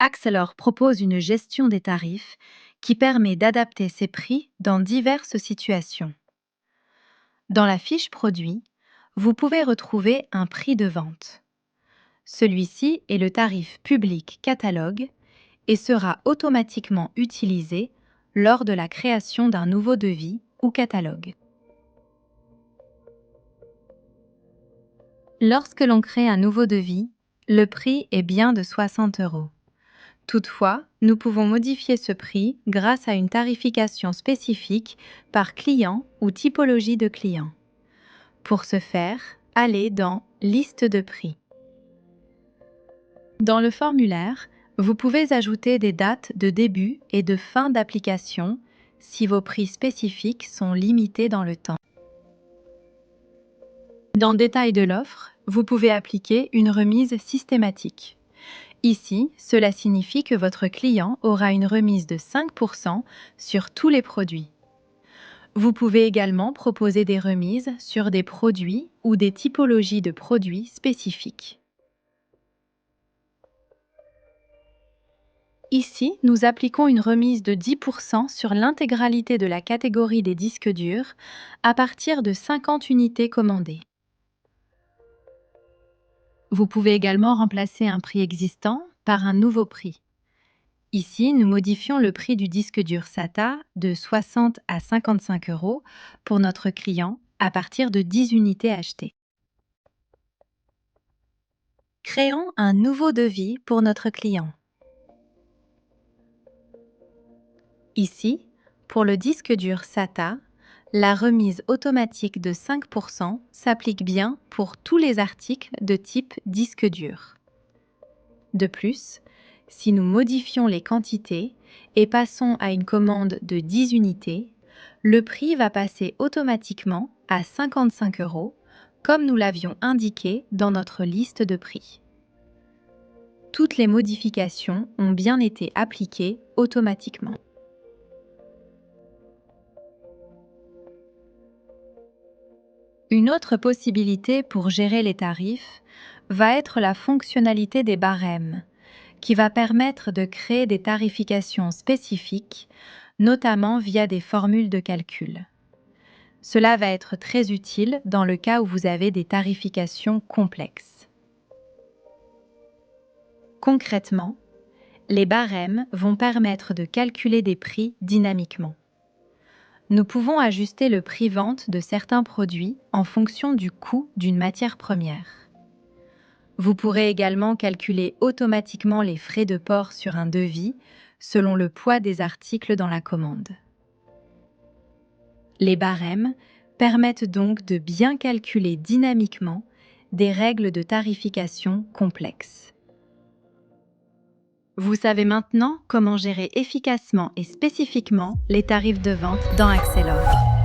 Axelor propose une gestion des tarifs qui permet d'adapter ses prix dans diverses situations. Dans la fiche produit, vous pouvez retrouver un prix de vente. Celui-ci est le tarif public catalogue et sera automatiquement utilisé lors de la création d'un nouveau devis ou catalogue. Lorsque l'on crée un nouveau devis, le prix est bien de 60 €. Toutefois, nous pouvons modifier ce prix grâce à une tarification spécifique par client ou typologie de client. Pour ce faire, allez dans Liste de prix. Dans le formulaire, vous pouvez ajouter des dates de début et de fin d'application si vos prix spécifiques sont limités dans le temps. Dans Détail de l'offre, vous pouvez appliquer une remise systématique. Ici, cela signifie que votre client aura une remise de 5% sur tous les produits. Vous pouvez également proposer des remises sur des produits ou des typologies de produits spécifiques. Ici, nous appliquons une remise de 10% sur l'intégralité de la catégorie des disques durs à partir de 50 unités commandées. Vous pouvez également remplacer un prix existant par un nouveau prix. Ici, nous modifions le prix du disque dur SATA de 60 à 55 € pour notre client à partir de 10 unités achetées. Créons un nouveau devis pour notre client. Ici, pour le disque dur SATA, la remise automatique de 5% s'applique bien pour tous les articles de type disque dur. De plus, si nous modifions les quantités et passons à une commande de 10 unités, le prix va passer automatiquement à 55 €, comme nous l'avions indiqué dans notre liste de prix. Toutes les modifications ont bien été appliquées automatiquement. Une autre possibilité pour gérer les tarifs va être la fonctionnalité des barèmes, qui va permettre de créer des tarifications spécifiques, notamment via des formules de calcul. Cela va être très utile dans le cas où vous avez des tarifications complexes. Concrètement, les barèmes vont permettre de calculer des prix dynamiquement. Nous pouvons ajuster le prix vente de certains produits en fonction du coût d'une matière première. Vous pourrez également calculer automatiquement les frais de port sur un devis selon le poids des articles dans la commande. Les barèmes permettent donc de bien calculer dynamiquement des règles de tarification complexes. Vous savez maintenant comment gérer efficacement et spécifiquement les tarifs de vente dans Axelor.